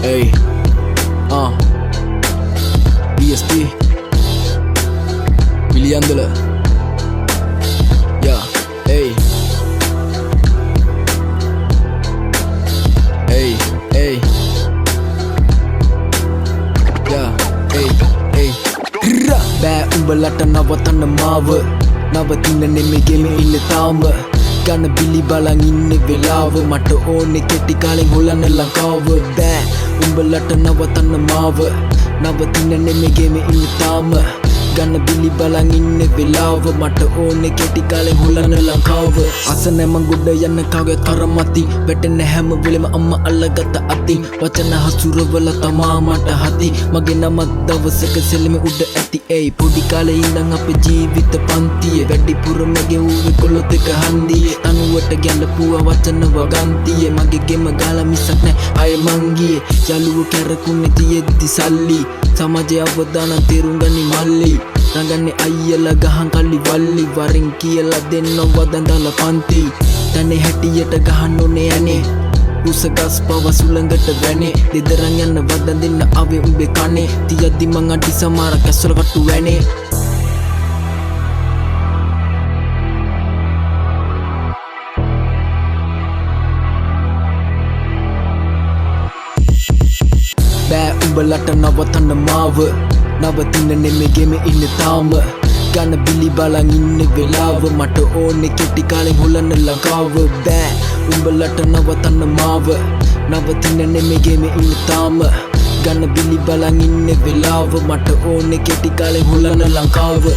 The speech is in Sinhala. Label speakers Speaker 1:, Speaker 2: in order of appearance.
Speaker 1: Hey, BST, Williandala. Yeah, hey, hey, hey, yeah, hey, hey. Bෑ උඹලට නවතන්න මාව නවතින්න නෙමෙයි ගෙම ඉන්න තාම ගන්න බිලි බලන් ඉන්න වෙලාව මට ඕනේ කෙටි කාලෙන් හොලන්න ලංකාව බෑ උඹලට නවතන්න මාව නවතින්න නෙමෙයි ගෙම ඉන්න තාම ගන්න බිලි බලන් ඉන්න වෙලාව මට ඕනේ කෙටි කාලෙන් හොලන්න ලංකාව අසන මං ගොඩ යන්න කාගේ කරමැති වැටෙන හැම වෙලෙම අම්මා අල්ලගත්ත අතින් වචන හසුරවල තමා මට හති මගේ නම දවසක සෙලෙම උඩ ඇති ඒ පොඩි කාලේ ඉඳන් අපේ ජීවිත පන්තියේ වැඩිපුරම ගෙවුවේ කොළොත් එක හන්දියේ තනුවට ගැලපුවා වචන වගන්තියේ මගේ ගෙම ගාලා මිසක් නෑ අය මං ගියේ යාළුවෝ කැරකුනේ තියෙද්දි සල්ලි සමාජයේ අවදාන තේරුම් ගනි මල්ලි රංගන්නේ අයියලා ගහන් කල්ලි වල්ලි වරින් කියලා දෙන්න වදඳලා පන්ති තනේ හැටියට ගහන්න ඕනේ යන්නේ උසගස් පව සුළඟට වැනේ දෙදරන් යන්න වදඳින්න ආවේ උඹේ කනේ තියද්දි මං අඩි සමාර කැස්සල කට්ටු වැනේ බෑ උඹලට නවතන්න මාව නවතින්න නෙමෙයි ගෙම ඉන්න තාම ගන්න බිලි බලන් ඉන්න වෙලාව මට ඕනේ කෙටි කාලෙන් හොලන්න ලංකාව බෑ උඹලට නවතන්න මාව නවතින්න නෙමෙයි ගෙම ඉන්න තාම ගන්න බිලි බලන් ඉන්න වෙලාව මට ඕනේ කෙටි කාලෙන් හොලන්න ලංකාව